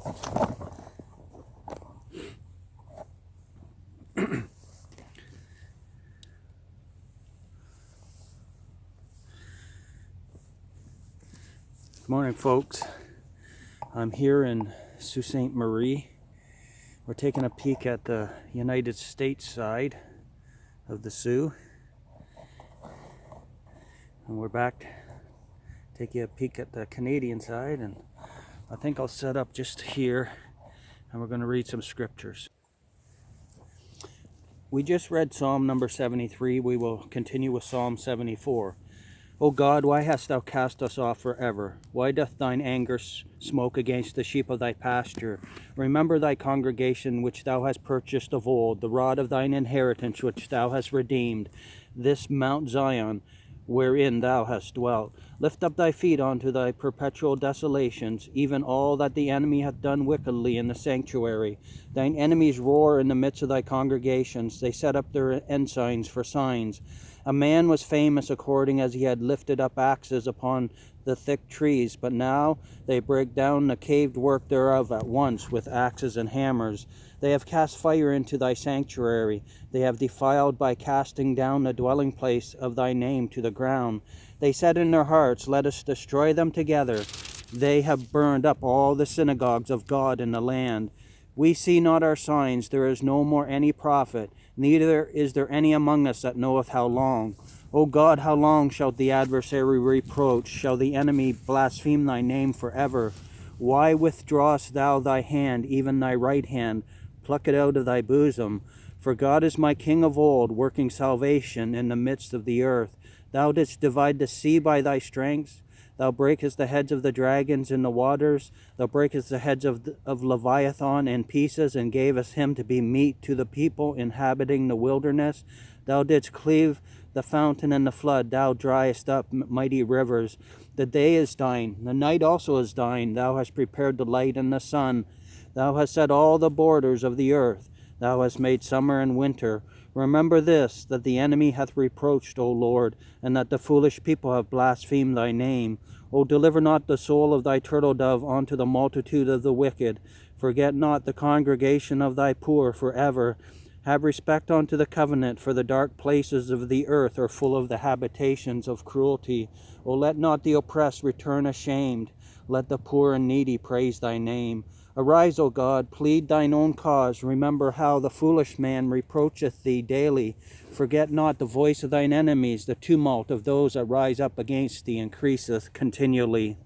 Good morning, folks. I'm here in Sault Ste. Marie. We're taking a peek at the United States side of the Sioux. And we're back taking a peek at the Canadian side, and I think I'll set up just here and we're going to read some scriptures. We just read Psalm number 73. We will continue with Psalm 74. O God, why hast thou cast us off forever? Why doth thine anger smoke against the sheep of thy pasture? Remember thy congregation which thou hast purchased of old, the rod of thine inheritance which thou hast redeemed, this Mount Zion wherein thou hast dwelt. Lift up thy feet unto thy perpetual desolations, even all that the enemy hath done wickedly in the sanctuary. Thine enemies roar in the midst of thy congregations. They set up their ensigns for signs. A man was famous according as he had lifted up axes upon the thick trees, but now they break down the caved work thereof at once with axes and hammers. They have cast fire into thy sanctuary. They have defiled by casting down the dwelling place of thy name to the ground. They said in their hearts, let us destroy them together. They have burned up all the synagogues of God in the land. We see not our signs, there is no more any prophet, neither is there any among us that knoweth how long. O God, how long shalt the adversary reproach? Shall the enemy blaspheme thy name forever? Why withdrawest thou thy hand, even thy right hand? Pluck it out of thy bosom. For God is my King of old, working salvation in the midst of the earth. Thou didst divide the sea by thy strength. Thou breakest the heads of the dragons in the waters. Thou breakest the heads of Leviathan in pieces, and gavest him to be meat to the people inhabiting the wilderness. Thou didst cleave the fountain and the flood. Thou driest up mighty rivers. The day is thine, the night also is thine. Thou hast prepared the light and the sun. Thou hast set all the borders of the earth. Thou hast made summer and winter. Remember this, that the enemy hath reproached, O Lord, and that the foolish people have blasphemed thy name. O deliver not the soul of thy turtle dove unto the multitude of the wicked. Forget not the congregation of thy poor forever. Have respect unto the covenant, for the dark places of the earth are full of the habitations of cruelty. O let not the oppressed return ashamed. Let the poor and needy praise thy name. Arise, O God, plead thine own cause. Remember how the foolish man reproacheth thee daily. Forget not the voice of thine enemies. The tumult of those that rise up against thee increaseth continually.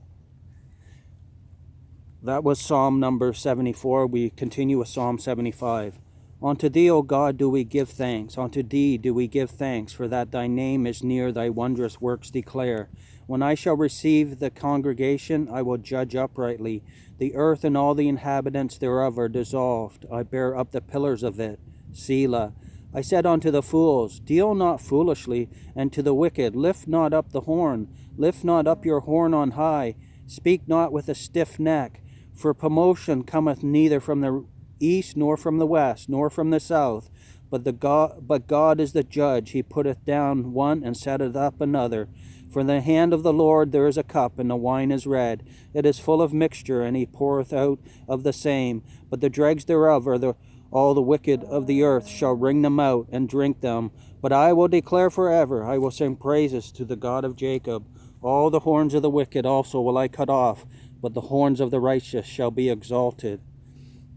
That was Psalm number 74. We continue with Psalm 75. Unto thee, O God, do we give thanks. Unto thee do we give thanks, for that thy name is near, thy wondrous works declare. When I shall receive the congregation, I will judge uprightly. The earth and all the inhabitants thereof are dissolved. I bear up the pillars of it. Selah. I said unto the fools, deal not foolishly, and to the wicked, lift not up the horn. Lift not up your horn on high. Speak not with a stiff neck. For promotion cometh neither from the east, nor from the west, nor from the south. But God is the judge. He putteth down one and setteth up another. For in the hand of the Lord there is a cup, and the wine is red. It is full of mixture, and he poureth out of the same. But the dregs thereof are all the wicked of the earth shall wring them out, and drink them. But I will declare forever, I will sing praises to the God of Jacob. All the horns of the wicked also will I cut off, but the horns of the righteous shall be exalted.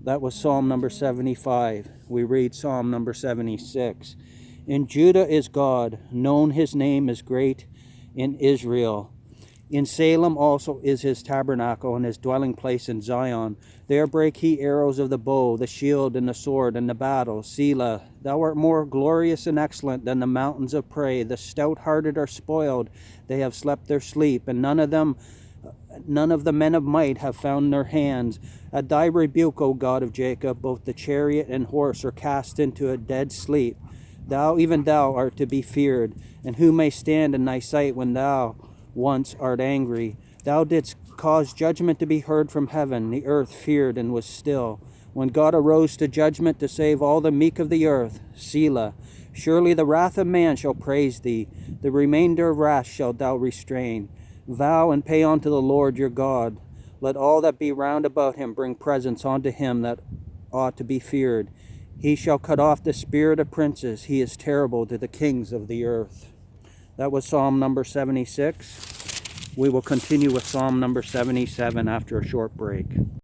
That was Psalm number 75. We read Psalm number 76. In Judah is God, known his name is great in Israel. In Salem also is his tabernacle, and his dwelling place in Zion. There break he arrows of the bow, the shield, and the sword, and the battle. Selah, thou art more glorious and excellent than the mountains of prey. The stout-hearted are spoiled, they have slept their sleep, and none of the men of might have found their hands. At thy rebuke, O God of Jacob, both the chariot and horse are cast into a dead sleep. Thou, even thou, art to be feared, and who may stand in thy sight when thou once art angry? Thou didst cause judgment to be heard from heaven. The earth feared and was still. When God arose to judgment to save all the meek of the earth, Selah. Surely the wrath of man shall praise thee. The remainder of wrath shalt thou restrain. Vow and pay unto the Lord your God Let all that be round about him bring presents unto him that ought to be feared. He shall cut off the spirit of princes. He is terrible to the kings of the earth. That was Psalm number 76. We will continue with Psalm number 77 after a short break.